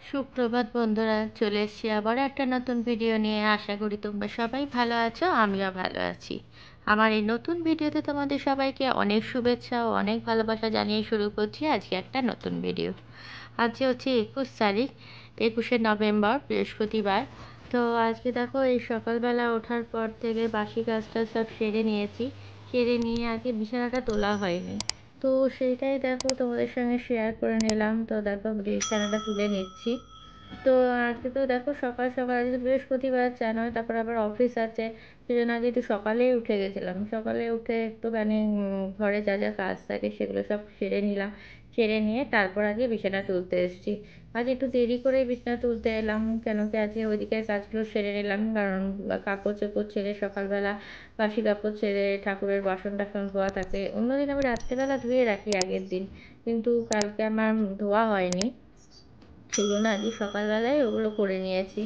সুপ্রভাত বন্ধুরা, চলে এসেছি আবার একটা নতুন ভিডিও নিয়ে। আশা করি তোমরা সবাই ভালো আছো, আমিও ভালো আছি। আমার এই নতুন ভিডিওতে তোমাদের সবাইকে অনেক শুভেচ্ছা ও অনেক ভালোবাসা জানিয়ে শুরু করছি আজকে একটা নতুন ভিডিও। আজকে হচ্ছে 21 তারিখ, 21শে নভেম্বর, বৃহস্পতিবার। তো আজকে দেখো, এই সকালবেলা ওঠার পর থেকে বাসি কাজটা সব সেরে নিয়েছি। সেরে নিয়ে আজকে বিছানাটা তোলা হয়নি, তো সেইটাই দেখো তোমাদের সঙ্গে শেয়ার করে নিলাম। তো দেখো বিছানাটা তুলে নিচ্ছি। তো আজকে তো দেখো সকাল সকাল, আজকে বৃহস্পতিবার জানোই, তারপর আবার অফিস আছে। সেই জন্য আজকে একটু সকালেই উঠে গেছিলাম। সকালে উঠে একটুখানি ঘরে যা যা কাজ থাকে সেগুলো সব সেরে নিলাম। সেরে নিয়ে তারপর আজকে বিছানা তুলতে এসেছি। আজ একটু দেরি করে বিছানা তুলতে এলাম, কেন কি আজকে ওইদিকের কাজগুলো সেরে নিলাম। কারণ কাপড় চোপড় ছেড়ে সকালবেলা বাসি কাপড় ছেড়ে ঠাকুরের বাসন টাসন ধোয়া থাকে। অন্যদিন আমি রাত্রেবেলা ধুয়ে রাখি আগের দিন, কিন্তু কালকে আমার ধোয়া হয়নি। সেই জন্য আজকে সকালবেলায় ওগুলো করে নিয়েছি।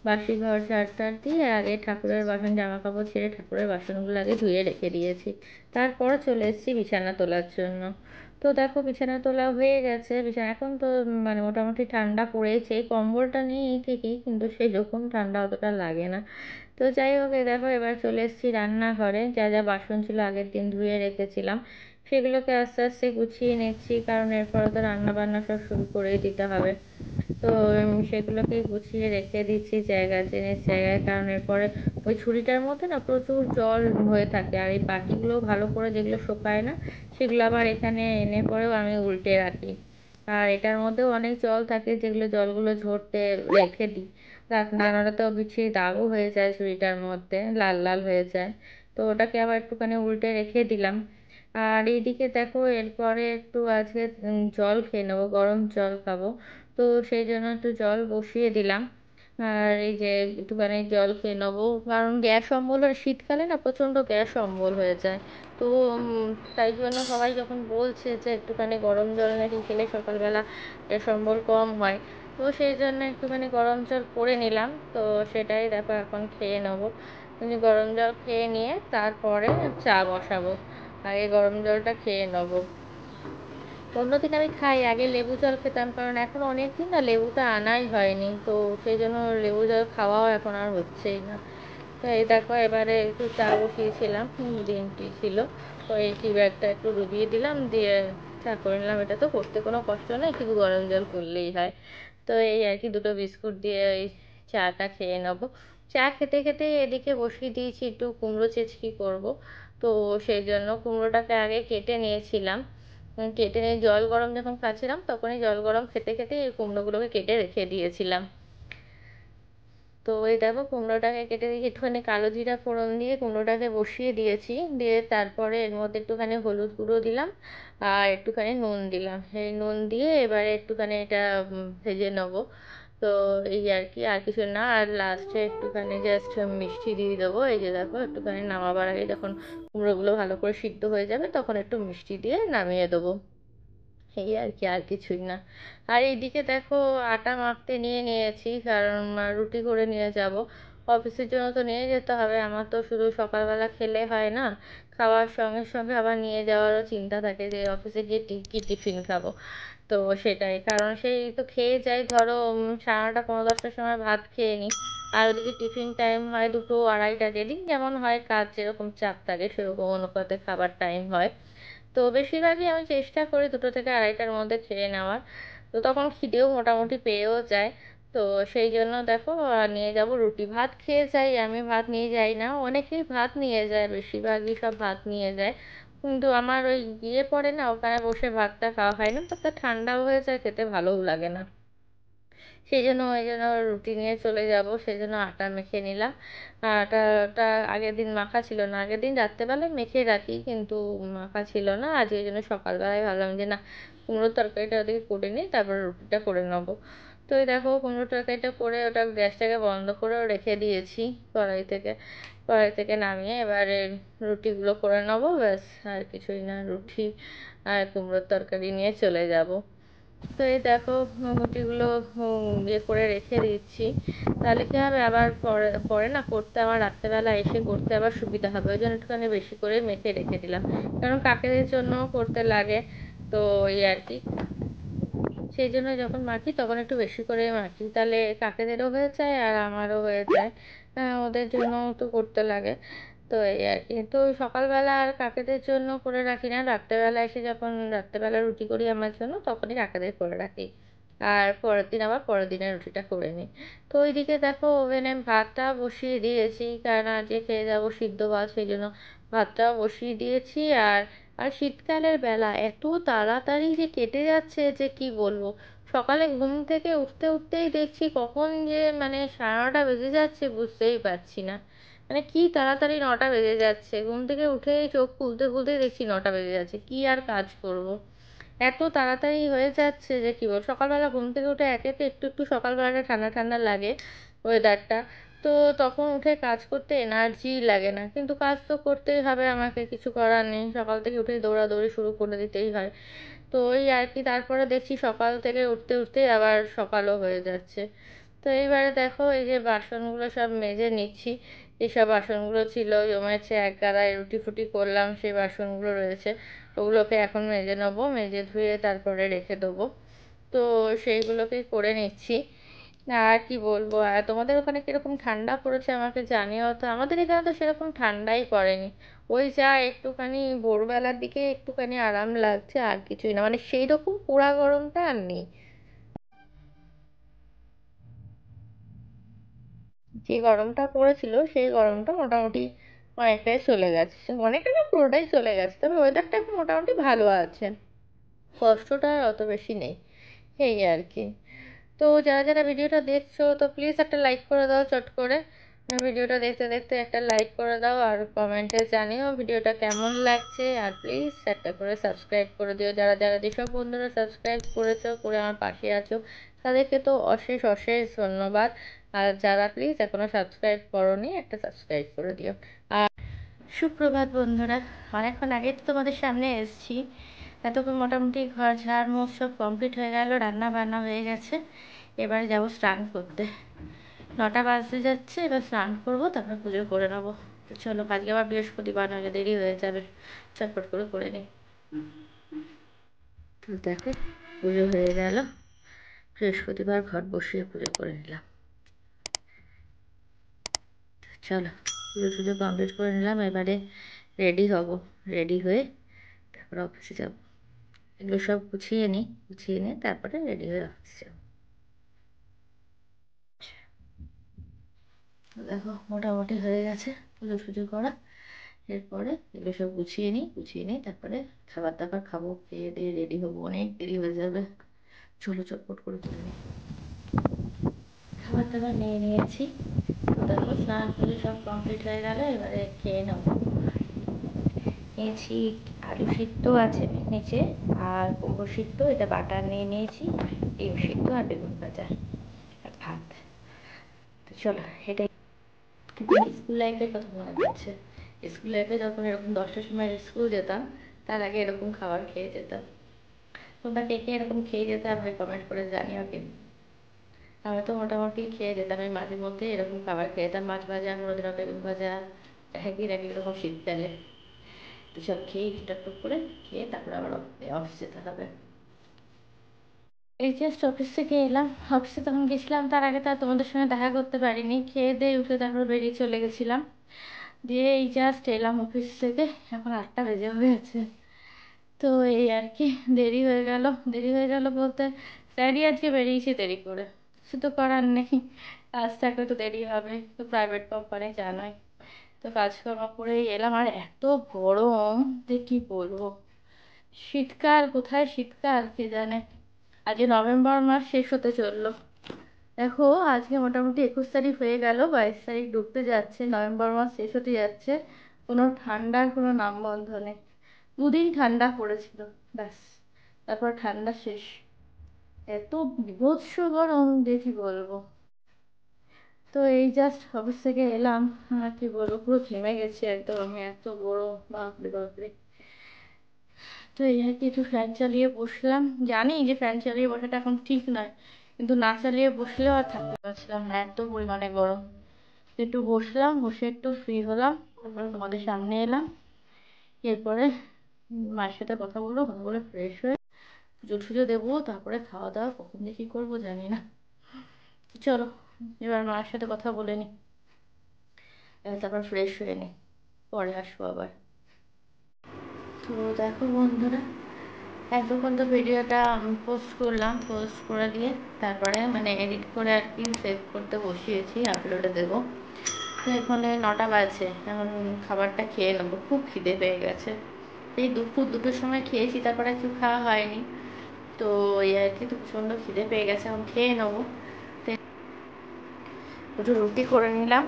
বাসি ঘর ঝাড় টাড় দিয়ে আগে ঠাকুরের বাসন, জামা কাপড় ছেড়ে ঠাকুরের বাসনগুলো আগে ধুয়ে রেখে দিয়েছি। তারপর চলে এসেছি বিছানা তোলার জন্য। তো দেখো বিছানা তোলা হয়ে গেছে। বিছানা এখন তো মানে মোটামুটি ঠান্ডা পড়েছে, কম্বলটা নেই ঠিকই, কিন্তু সেই রকম ঠান্ডা অতটা লাগে না। তো যাই হোক, এই দেখো এবার চলে এসেছি রান্নাঘরে। যা যা বাসন ছিল আগের দিন ধুয়ে রেখেছিলাম, সেগুলোকে আস্তে আস্তে গুছিয়ে নিচ্ছি, কারণ এরপরে তো রান্না বান্না সব শুরু করেই দিতে হবে। তো সেগুলোকে গুছিয়ে রেখে দিচ্ছি জায়গায়, জিনিস জায়গায়, কারণ এরপরে ওই ঝুড়িটার মধ্যে না প্রচুর জল হয়ে থাকে। আর এই বাকিগুলো ভালো করে যেগুলো শোকায় না, সেগুলো আবার এখানে এনে পরেও আমি উল্টে রাখি। আর এটার মধ্যেও অনেক জল থাকে, যেগুলো জলগুলো ঝরতে রেখে দিই। না নাহলে তো বিচ্ছিরি দাগও হয়ে যায় ঝুড়িটার মধ্যে, লাল লাল হয়ে যায়। তো ওটাকে আবার একটুখানি উল্টে রেখে দিলাম। আর এইদিকে দেখো, এরপরে একটু আজকে জল খেয়ে নেবো, গরম জল খাবো। তো সেই জন্য একটু জল বসিয়ে দিলাম। আর এই যে একটুখানি জল খেয়ে নেবো, কারণ গ্যাস অম্বল হয় শীতকালে, না প্রচণ্ড গ্যাস অম্বল হয়ে যায়। তো তাই জন্য সবাই যখন বলছে যে একটুখানি গরম জল নাকি খেলে সকালবেলা গ্যাস অম্বল কম হয়, তো সেই জন্য একটুখানি গরম জল করে নিলাম। তো সেটাই দেখো এখন খেয়ে নেবো। গরম জল খেয়ে নিয়ে তারপরে চা বসাবো। আগে গরম জলটা খেয়ে নেবো। অন্যদিন আমি খাই, আগে লেবু জল খেতাম, কারণ এখন অনেক দিন না লেবুটা আনাই হয়নি, তো সেই জন্য লেবু জল খাওয়াও এখন আর হচ্ছেই না। তো এই দেখো এবারে একটু চা বসিয়েছিলাম, গ্রিন টি ছিল। তো এই টি ব্যাগটা একটু ডুবিয়ে দিলাম, দিয়ে চা করে নিলাম। এটা তো করতে কোনো কষ্ট নেই, শুধু গরম জল করলেই হয়। তো এই আর কি, দুটো বিস্কুট দিয়ে এই চাটা খেয়ে নেবো। চা খেতে খেতে এদিকে বসিয়ে দিয়েছি একটু কুমড়ো চেচকি করব। তো সেই জন্য কুমড়োটাকে আগে কেটে নিয়েছিলাম। কেটে নিয়ে জল গরম যখন খাচ্ছিলাম, তখনই জল গরম খেতে খেতে এই কুমড়োগুলোকে কেটে রেখে দিয়েছিলাম। তো এই দেখো কুমড়োটাকে কেটে দিয়ে একটুখানি কালো জিরা ফোড়ন দিয়ে কুমড়োটাকে বসিয়ে দিয়েছি। দিয়ে তারপরে এর মধ্যে একটুখানি হলুদ গুঁড়ো দিলাম, আর একটুখানি নুন দিলাম। এই নুন দিয়ে এবারে একটুখানি এটা ভেজে নেবো। তো এই আর কি, আর কিছু না। আর লাস্টে একটুখানি জাস্ট মিষ্টি দিয়ে দেবো। এই যে দেখো একটুখানি নামাবার আগে যখন কুমড়োগুলো ভালো করে সিদ্ধ হয়ে যাবে, তখন একটু মিষ্টি দিয়ে নামিয়ে দেবো। এই আর কি, আর কিছুই না। আর এইদিকে দেখো আটা মাখতে নিয়ে নিয়েছি, কারণ রুটি করে নিয়ে যাব অফিসের জন্য। তো নিয়ে যেতে হবে, আমার তো শুধু সকালবেলা খেলে হয় না, খাওয়ার সঙ্গে সঙ্গে আবার নিয়ে যাওয়ারও চিন্তা থাকে যে অফিসে গিয়ে কী টিফিন খাবো। তো সেটাই, কারণ সেই তো খেয়ে যাই ধরো 9:30 10টার সময় ভাত খেয়ে নিই। আর ওদিকে টিফিন টাইম হয় 2টো 2:30, যেদিন যেমন হয়, কাজ যেরকম চাপ থাকে সেরকম অনুপাতে খাবার টাইম হয়। তো বেশিরভাগই আমি চেষ্টা করি 2টো থেকে 2:30টার মধ্যে খেয়ে নেওয়ার। তো তখন খিদেও মোটামুটি পেয়েও যায়। তো সেই জন্য দেখো নিয়ে যাব রুটি। ভাত খেয়ে যাই, আমি ভাত নিয়ে যাই না, অনেকেই ভাত নিয়ে যায়, বেশিরভাগই সব ভাত নিয়ে যায়। কিন্তু আমার ওই গিয়ে পড়ে না, ওখানে বসে ভাতটা খাওয়া হয় না, তাতে ঠান্ডাও হয়ে যায়, খেতে ভালোও লাগে না। সেই জন্য ওই জন্য রুটি নিয়ে চলে যাব। সেই জন্য আটা মেখে নিলাম। আটাটা আগের দিন মাখা ছিল না, আগের দিন রাত্রেবেলায় মেখে রাখি, কিন্তু মাখা ছিল না। আজকে এই জন্য সকালবেলায় ভাবলাম যে না, কুমড়োর তরকারিটা ওদিকে করে নিই, তারপরে রুটিটা করে নেবো। তো এই দেখো কুমড়োর তরকারিটা করে ওটা গ্যাসটাকে বন্ধ করেও রেখে দিয়েছি। কড়াই থেকে নামিয়ে এবারে রুটিগুলো করে নেবো, ব্যাস। আর কিছুই না, রুটি আর কুমড়োর তরকারি নিয়ে চলে যাব। তো এই দেখো গুটিগুলো ইয়ে করে রেখে দিচ্ছি, তাহলে কী হবে আবার পরে পরে না করতে, আবার রাত্রেবেলা এসে করতে আবার সুবিধা হবে। ওই জন্য একটুখানি বেশি করে মেখে রেখে দিলাম, কারণ কাকেদের জন্য করতে লাগে। তো এই আর কি, সেই জন্য যখন মাখি তখন একটু বেশি করে মাখি, তাহলে কাকেদেরও হয়ে যায় আর আমারও হয়ে যায়। ওদের জন্য তো করতে লাগে। তো এই আর কি, তো সকালবেলা আর কাকেদের জন্য করে রাখি না, রাত্রেবেলা এসে যখন রাত্রেবেলা রুটি করি আমার জন্য তখনই কাকেদের করে রাখি, আর পরের দিন আবার পরের দিনের রুটিটা করে নিই। তো ওইদিকে দেখো ওভেনে ভাতটা বসিয়ে দিয়েছি, কারণ আজকে খেয়ে যাবো সিদ্ধ ভাত, সেই জন্য ভাতটাও বসিয়ে দিয়েছি। আর আর শীতকালের বেলা এত তাড়াতাড়ি যে কেটে যাচ্ছে যে কি বলবো। সকালে ঘুম থেকে উঠতে উঠতেই দেখছি কখন যে মানে 9:30 বেজে যাচ্ছে বুঝতেই পারছি না। মানে কি তাড়াতাড়ি 9টা বেজে যাচ্ছে, ঘুম থেকে উঠে চোখ খুলতে খুলতেই দেখছি 9টা বেজে যাচ্ছে, কি আর কাজ করব। এত তাড়াতাড়ি হয়ে যাচ্ছে যে কি বল। সকালবেলা ঘুম থেকে উঠে একে তো একটু একটু সকালবেলাটা ঠান্ডা ঠান্ডা লাগে ওয়েদারটা, তো তখন উঠে কাজ করতে এনার্জি লাগে না, কিন্তু কাজ তো করতেই হবে আমাকে, কিছু করার নেই, সকাল থেকে উঠে দৌড়াদৌড়ি শুরু করে দিতেই হয়। তো ওই আর কি, তারপরে দেখছি সকাল থেকে উঠতে উঠতে আবার সকালও হয়ে যাচ্ছে। তো এইবারে দেখো এই যে বাসনগুলো সব মেজে নিচ্ছি, যেসব বাসনগুলো ছিল জমেছে এক গাদায়, রুটি ফুটি করলাম সেই বাসনগুলো রয়েছে, ওগুলোকে এখন মেজে নেবো, মেজে ধুয়ে তারপরে রেখে দেবো। তো সেইগুলোকেই করে নিচ্ছি। আর কি বলবো, আর তোমাদের ওখানে কিরকম ঠান্ডা পড়েছে আমাকে জানিও তো। আমাদের এখানে তো সেরকম ঠান্ডাই পড়েনি, ওই যা একটুখানি ভোরবেলার দিকে একটুখানি আরাম লাগছে, আর কিছুই না, মানে সেই রকম পোড়া গরমটা আর নেই। যে গরমটা পড়েছিল সেই গরমটা মোটামুটি অনেকটাই চলে গেছে, অনেকটা না পুরোটাই চলে গেছে, তবে ওয়েদারটা এখন মোটামুটি ভালো আছে, কষ্টটা আর অত বেশি নেই, এই আর কি। তো যারা যারা ভিডিওটা দেখছো তো প্লিজ একটা লাইক করে দাও চট করে, ভিডিওটা দেখতে দেখতে একটা লাইক করে দাও, আর কমেন্টে জানিও ভিডিওটা কেমন লাগছে, আর প্লিজ একটা করে সাবস্ক্রাইব করে দিও। যারা যারা যেসব বন্ধুরা সাবস্ক্রাইব করেছো, করে আমার পাশে আছো, তাদেরকে তো অশেষ অশেষ ধন্যবাদ। আর যারা প্লিজ এখনও সাবস্ক্রাইব করোনি একটা সাবস্ক্রাইব করে দিও। আর সুপ্রভাত বন্ধুরা, অনেকক্ষণ আগে তো তোমাদের সামনে এসেছি, এতক্ষণ মোটামুটি ঘর ঝাড় মুখ সব কমপ্লিট হয়ে গেল, রান্না বান্না হয়ে গেছে, এবারে যাবো স্নান করতে। 9টা বাজতে যাচ্ছে, এবার স্নান করবো, তারপর পুজো করে নেবো। তো চলো, আজকে আবার বৃহস্পতিবার, নইলে দেরি হয়ে যাবে, চটপট করে নিই। তো দেখো পুজো হয়ে গেল, বৃহস্পতিবার ঘট বসিয়ে পুজো করে নিলাম। চলো পুজো টুজো কমপ্লিট করে নিলাম, এবারে রেডি হব, রেডি হয়ে তারপরে অফিসে যাব। এগুলো সব গুছিয়ে নিই, গুছিয়ে নিয়ে তারপরে রেডি হয়ে অফিসে যাব। দেখো মোটামুটি হয়ে গেছে পুজো টুজো করা, এরপরে এগুলো সব গুছিয়ে নিই, গুছিয়ে নিই তারপরে খাবার দাবার খাবো, খেয়ে দিয়ে রেডি হবো, অনেক দেরি হয়ে যাবে। চলো চটপট করে নিই। খাবার দাবার নিয়ে নিয়েছি, তো দেখো স্নান পুজো সব কমপ্লিট হয়ে গেল, এবারে খেয়ে নেবো। নিয়েছি আলু সিদ্ধ আছে নিচে, আর কুমড়ো সিদ্ধ, এটা বাটার নিয়ে নিয়েছি, ডিম সিদ্ধ আর বেগুন ভাজা আর ভাত। তো চলো এটাই। কিন্তু স্কুল লাইফের কথা মনে পড়ছে, স্কুল লাইফে যখন এরকম 10টার সময় স্কুল যেতাম, তার আগে এরকম খাবার খেয়ে যেতাম। তোমরা কে কে এরকম খেয়ে যেতে আমাকে কমেন্ট করে জানিও কিন্তু। আমি তো মোটামুটি খেয়ে যেতাম, আমি মাঝে মধ্যে এরকম খাবার খেয়ে যেতাম, মাছ ভাজা, কোনোদিনও বেগুন ভাজা, এক এরকম শীতকালে। তো সব খেয়ে টুকটাক করে খেয়ে তারপরে আবার অফিস যেতে হবে। এই জাস্ট অফিস থেকে এলাম, অফিসে তখন গেছিলাম, তার আগে তো আর তোমাদের সঙ্গে দেখা করতে পারিনি, খেয়ে দিয়ে উঠে তারপর বেরিয়ে চলে গেছিলাম, দিয়ে এই জাস্ট এলাম অফিস থেকে, এখন 8টা বেজে গেছে। তো এই আর কি, দেরি হয়ে গেল, দেরি হয়ে গেল বলতে স্যারই আজকে বেরিয়েছে দেরি করে, কিছু তো করার নেই, কাজ থাকলে তো দেরি হবে, তো প্রাইভেট কোম্পানি জানোই। তো কাজকর্ম করেই এলাম, আর এত গরম যে কি বলবো, শীতকাল কোথায়, শীতকাল কে জানে। আজকে নভেম্বর মাস শেষ হতে চললো, দেখো আজকে মোটামুটি 21 তারিখ হয়ে গেল, 22 তারিখ ঢুকতে যাচ্ছে, নভেম্বর মাস শেষ হতে যাচ্ছে, কোনো ঠান্ডার কোনো নামগন্ধ নেই। দুদিন ঠান্ডা পড়েছিল, ব্যাস, তারপর ঠান্ডা শেষ। এত বিভৎস গরম যে কি বলবো। তো এই জাস্ট অফিস থেকে এলাম, আর কি বলবো, পুরো ঘেমে গেছি একদম আমি, এত গরম, বাপরে বাপরে। তো এই আর কি, একটু ফ্যান চালিয়ে বসলাম। জানি যে ফ্যান চালিয়ে বসাটা এখন ঠিক নয়, কিন্তু না চালিয়ে বসলেও আর থাকতে পারছিলাম না, এত পরিমাণে গরম। তো একটু বসলাম, বসে একটু ফ্রি হলাম, তারপরে তোমাদের সামনে এলাম। এরপরে মায়ের সাথে কথা বলবো, কথা বলে ফ্রেশ হয়ে পুজো টুজো দেবো, তারপরে খাওয়া দাওয়া কখন যে কী করবো জানি না। চলো এবার মায়ের সাথে কথা বলে নিই, তারপর ফ্রেশ হয়ে নিই, পরে আসবো আবার। তো দেখো বন্ধুরা, এতক্ষণ তো ভিডিওটা পোস্ট করলাম, পোস্ট করে দিয়ে তারপরে মানে এডিট করে আর কি সেভ করতে বসিয়েছি, আপলোডে দেবো। তো এখানে 9টা বাজে, এখন খাবারটা খেয়ে নেবো, খুব খিদে পেয়ে গেছে। এই দুটোর সময় খেয়েছি, তারপরে কিছু খাওয়া হয়নি। তো এই আর কি, তো প্রচণ্ড খিদে পেয়ে গেছে, এখন খেয়ে নেবো। দুটো রুটি করে নিলাম,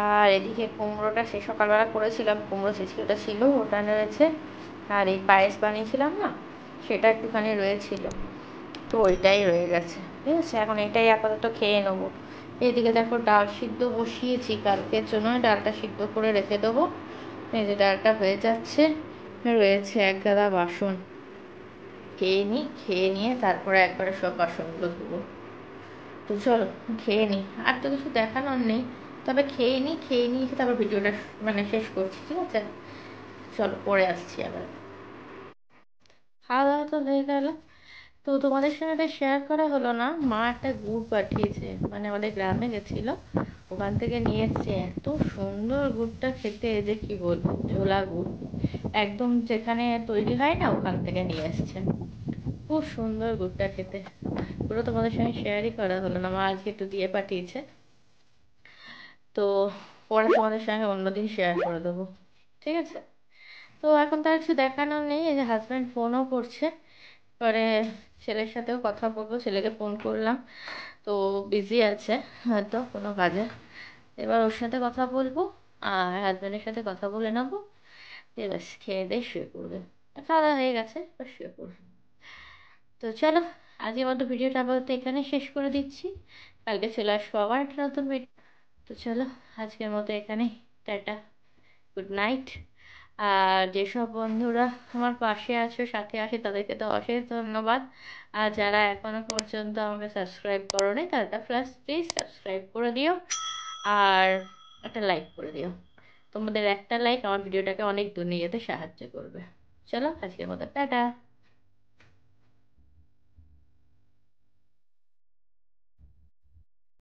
আর এদিকে কুমড়োটা সেই সকালবেলা করেছিলাম, কুমড়ো ছিচড়িটা ছিল, ওটা রয়েছে। আর এই পায়েস বানিয়েছিলাম না, সেটা একটুখানি রয়েছিল, তো ওইটাই রয়ে গেছে। ঠিক আছে, এখন এটাই আপাতত খেয়ে নেবো। এইদিকে দেখো ডাল সিদ্ধ বসিয়েছি কালকের জন্য, ডালটা সিদ্ধ করে রেখে দেবো। এই যে ডালটা হয়ে যাচ্ছে, রয়েছে এক গাদা বাসন, খেয়ে নিই, খেয়ে নিয়ে তারপরে একবারে সব বাসনগুলো ধুবো। তো চলো খেয়ে নিই, আর তো কিছু দেখানোর নেই, তবে খেয়ে নিই, খেয়ে নিয়ে তারপর ভিডিওটা মানে শেষ করছি, ঠিক আছে? চলো পরে আসছি আবার। খাওয়া দাওয়া তো হয়ে গেল, তো তোমাদের সঙ্গে এটা শেয়ার করা হলো না, মা একটা গুড় পাঠিয়েছে, মানে আমাদের গ্রামে গেছিল, ওখান থেকে নিয়ে এসছে। এত সুন্দর গুড়টা খেতে যে কি বলবো, ঝোলা গুড়, একদম যেখানে তৈরি হয় না ওখান থেকে নিয়ে এসছে। খুব সুন্দর গুড়টা খেতে, পুরো তোমাদের সঙ্গে শেয়ারই করা হলো না, মা আজকে একটু দিয়ে পাঠিয়েছে। তো পরে তোমাদের সঙ্গে অন্যদিন শেয়ার করে দেবো, ঠিক আছে? তো এখন তার কিছু দেখানোর নেই, এই যে হাজব্যান্ড ফোনও করছে, পরে ছেলের সাথেও কথা বলবো, ছেলেকে ফোন করলাম, তো বিজি আছে হয়তো কোনো কাজে। এবার ওর সাথে কথা বলবো, আর হাজব্যান্ডের সাথে কথা বলে নেবো, দিয়ে ব্যাস খেয়ে দিয়ে শুয়ে পড়বে। খাওয়া দাওয়া হয়ে গেছে, এবার শুয়ে পড়বে। তো চলো, আজকের মতো ভিডিওটা আপাতত এখানে শেষ করে দিচ্ছি, কালকে চলে আসবো আবার একটা নতুন ভিডিও। তো চলো আজকের মতো এখানে, টাটা, গুড নাইট। আর যেসব বন্ধুরা আমার পাশে আছো, সাথে আসে, তাদেরকে তো অশেষ ধন্যবাদ। আর যারা এখনো পর্যন্ত আমাকে সাবস্ক্রাইব করোনি, তারা প্লিজ সাবস্ক্রাইব করে দিও, আর একটা লাইক করে দিও। তোমাদের একটা লাইক আমার ভিডিওটাকে অনেক দূর নিয়ে যেতে সাহায্য করবে। চলো আজকের মতো টাটা।